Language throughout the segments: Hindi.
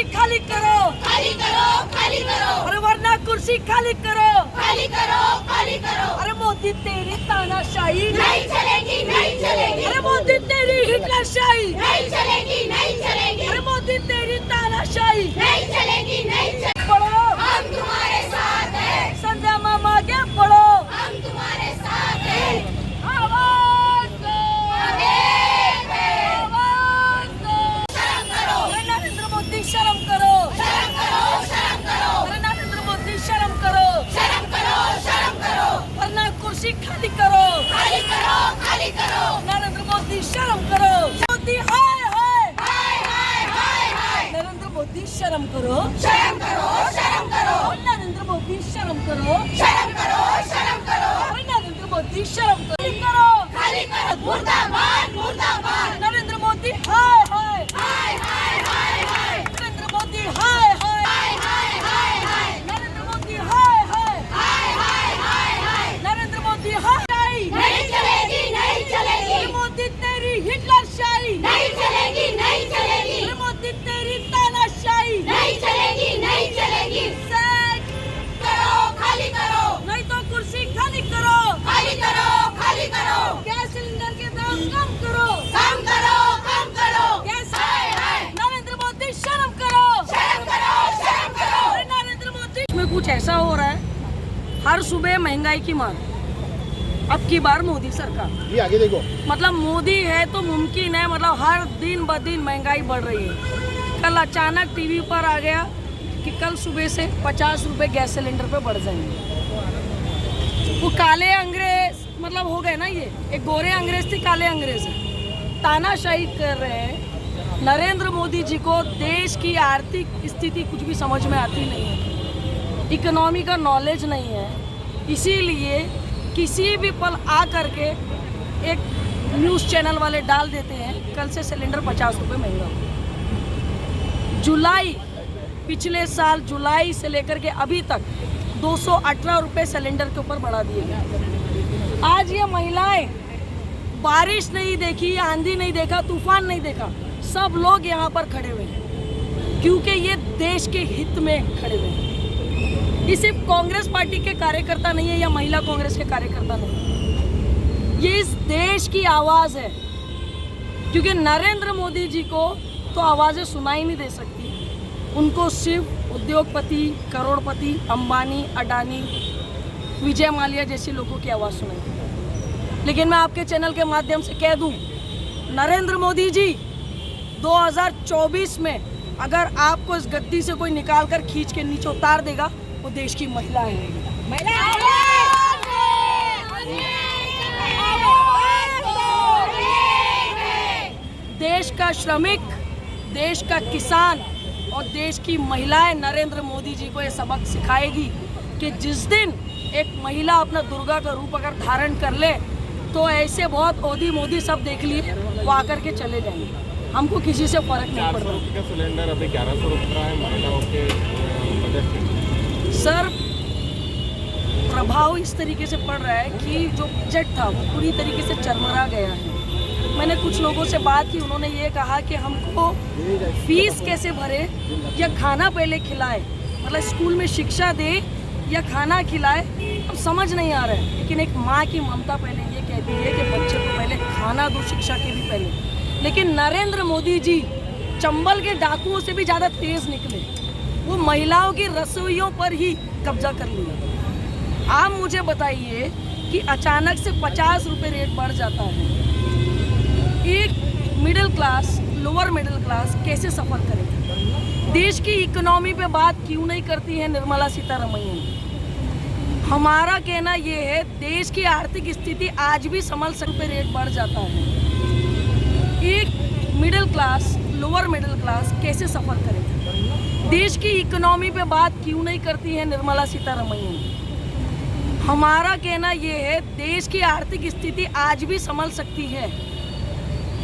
कुर्सी खाली करो, खाली करो, खाली करो, अरे वरना कुर्सी खाली करो, खाली करो, खाली करो। अरे मोदी तेरी तानाशाही नहीं चलेगी, नहीं चलेगी, अरे मोदी तेरी हिटलरशाही, नहीं चलेगी, नहीं चलेगी, अरे मोदी तेरी तानाशाही। नहीं चलेगी, नहीं चलेगी। पढ़ो, हम तुम्हारे साथ हैं, संजय मामा के पढ़ो, हम तुम्हारे साथ हैं। आवाज दो, एक है, आवाज दो। शर्म करो, अरे नरेंद्र मोदी शर्म करो, शर्म करो, शर्म करो, अरे नरेंद्र मोदी शर्म करो, शर्म करो, शर्म करो, वरना कुर्सी खाली करो, खाली करो, खाली करो। नरेंद्र मोदी शर्म करो। मोदी हाय हाय, हाय, हाय, हाय, हाय। नरेंद्र मोदी शर्म करो, शर्म करो, शर्म करो, नरेंद्र मोदी शर्म करो, शर्म करो, शर्म करो, अरे नरेंद्र मोदी शर्म करो, खाली करो। मुर्दाबाद, मुर्दाबाद। नरेंद्र मोदी हाय हाय, हाय, हाय, हाय, हाय, नरेंद्र मोदी हाय हाय, हाय, हाय, हाय, हाय, नरेंद्र मोदी हाय हाय, हाय, हाय, हाय, हाय। नरेंद्र मोदी हाय। नहीं चलेगी, नहीं चलेगी, अरे मोदी तेरी हिटलरशाही, नहीं चलेगी, नहीं चलेगी, अरे मोदी तेरी तानाशाही। नहीं चलेगी, नहीं चलेगी। सेट करो, खाली करो, नहीं तो कुर्सी खाली करो, खाली करो, खाली करो, गैस सिलेंडर के दाम कम करो, काम करो, काम करो। गैस हाय, हाय, नरेंद्र मोदी शर्म करो, शर्म करो, शर्म करो। अरे नरेंद्र मोदी में कुछ ऐसा हो रहा है, हर सुबह महंगाई की मार, अब की बार मोदी सरकार। ये आगे देखो, मतलब मोदी है तो मुमकिन है, मतलब हर दिन ब दिन महंगाई बढ़ रही है। कल अचानक टीवी पर आ गया कि कल सुबह से 50 रुपए गैस सिलेंडर पे बढ़ जाएंगे। वो काले अंग्रेज मतलब हो गए ना, ये एक गोरे अंग्रेज थे, काले अंग्रेज है, तानाशाही कर रहे हैं। नरेंद्र मोदी जी को देश की आर्थिक स्थिति कुछ भी समझ में आती नहीं है, इकोनॉमी का नॉलेज नहीं है, इसीलिए किसी भी पल आ करके एक न्यूज़ चैनल वाले डाल देते हैं कल से सिलेंडर 50 रुपये महंगा हो। जुलाई, पिछले साल जुलाई से लेकर के अभी तक 218 रुपये सिलेंडर के ऊपर बढ़ा दिए गए। आज ये महिलाएं बारिश नहीं देखी, आंधी नहीं देखा, तूफान नहीं देखा, सब लोग यहाँ पर खड़े हुए हैं क्योंकि ये देश के हित में खड़े हुए हैं। ये सिर्फ कांग्रेस पार्टी के कार्यकर्ता नहीं है या महिला कांग्रेस के कार्यकर्ता नहीं है, ये इस देश की आवाज़ है। क्योंकि नरेंद्र मोदी जी को तो आवाज़ें सुनाई नहीं दे सकती, उनको सिर्फ उद्योगपति, करोड़पति, अंबानी, अडानी, विजय माल्या जैसे लोगों की आवाज़ सुनाई देती। लेकिन मैं आपके चैनल के माध्यम से कह दूं, नरेंद्र मोदी जी 2024 में अगर आपको इस गद्दी से कोई निकाल कर खींच के नीचे उतार देगा, वो देश की महिला है। देश का श्रमिक, देश का किसान और देश की महिलाएं नरेंद्र मोदी जी को ये सबक सिखाएगी कि जिस दिन एक महिला अपना दुर्गा का रूप अगर धारण कर ले तो ऐसे बहुत ओदी मोदी सब देख लिए, वो आकर के चले जाएंगे, हमको किसी से फर्क नहीं पड़ता। का सिलेंडर अभी 1100 रुपये है महिलाओं के बजट में। सर, प्रभाव इस तरीके से पड़ रहा है कि जो बजट था वो पूरी तरीके से चरमरा गया है। मैंने कुछ लोगों से बात की, उन्होंने ये कहा कि हमको फीस कैसे भरे या खाना पहले खिलाए, मतलब स्कूल में शिक्षा दे या खाना खिलाए, अब समझ नहीं आ रहा है। लेकिन एक माँ की ममता पहले ये कहती है कि बच्चे को पहले खाना दो, शिक्षा के भी पहले। लेकिन नरेंद्र मोदी जी चंबल के डाकुओं से भी ज़्यादा तेज निकले, वो महिलाओं की रसोइयों पर ही कब्जा कर लिया। आप मुझे बताइए कि अचानक से 50 रुपये रेट बढ़ जाता है, एक middle class, lower middle class कैसे सफ़र करेगा? देश की इकोनॉमी पे बात क्यों नहीं करती है निर्मला सीतारमण? हमारा कहना ये है, देश की आर्थिक स्थिति आज भी संभल सकते, रेट बढ़ जाता है, एक middle class, lower middle class कैसे सफ़र करेगा? देश की इकोनॉमी पे बात क्यों नहीं करती है निर्मला सीतारमण? हमारा कहना ये है, देश की आर्थिक स्थिति आज भी संभल सकती है।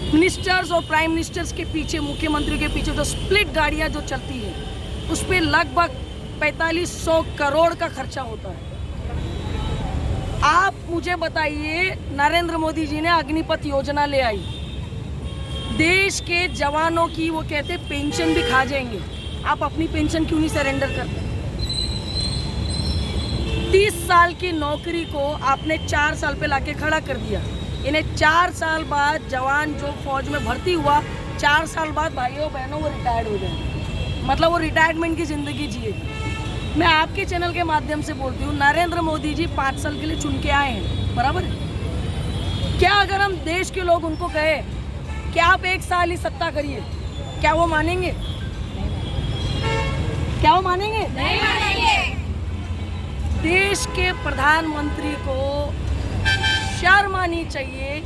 मिनिस्टर्स और प्राइम मिनिस्टर्स के पीछे, मुख्यमंत्री के पीछे जो स्प्लिट गाड़ियां जो चलती है, उस पर लगभग 4500 करोड़ का खर्चा होता है। आप मुझे बताइए, नरेंद्र मोदी जी ने अग्निपथ योजना ले आई, देश के जवानों की वो कहते पेंशन भी खा जाएंगे। आप अपनी पेंशन क्यों नहीं सरेंडर करते? 30 साल की नौकरी को आपने 4 साल पे लाके खड़ा कर दिया। इन्हें 4 साल बाद जवान जो फौज में भर्ती हुआ, 4 साल बाद भाइयों बहनों वो रिटायर्ड हो गए, मतलब वो रिटायरमेंट की ज़िंदगी जिए। मैं आपके चैनल के माध्यम से बोलती हूँ, नरेंद्र मोदी जी 5 साल के लिए चुन के आए हैं, बराबर है? क्या अगर हम देश के लोग उनको कहे कि आप 1 साल ही सत्ता करिए, क्या वो मानेंगे? क्या वो मानेंगे? नहीं मानेंगे। देश के प्रधानमंत्री को शर्म आनी चाहिए,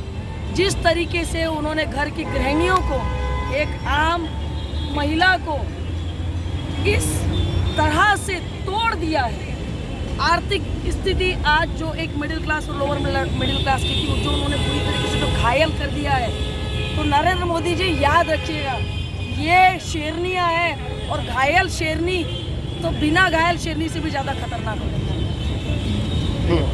जिस तरीके से उन्होंने घर की गृहिणियों को, एक आम महिला को इस तरह से तोड़ दिया है। आर्थिक स्थिति आज जो एक मिडिल क्लास और लोअर मिडिल क्लास की थी, जो उन्होंने पूरी तरीके से जो घायल कर दिया है, तो नरेंद्र मोदी जी याद रखिएगा, ये शेरनियाँ हैं और घायल शेरनी तो बिना घायल शेरनी से भी ज़्यादा खतरनाक होती है।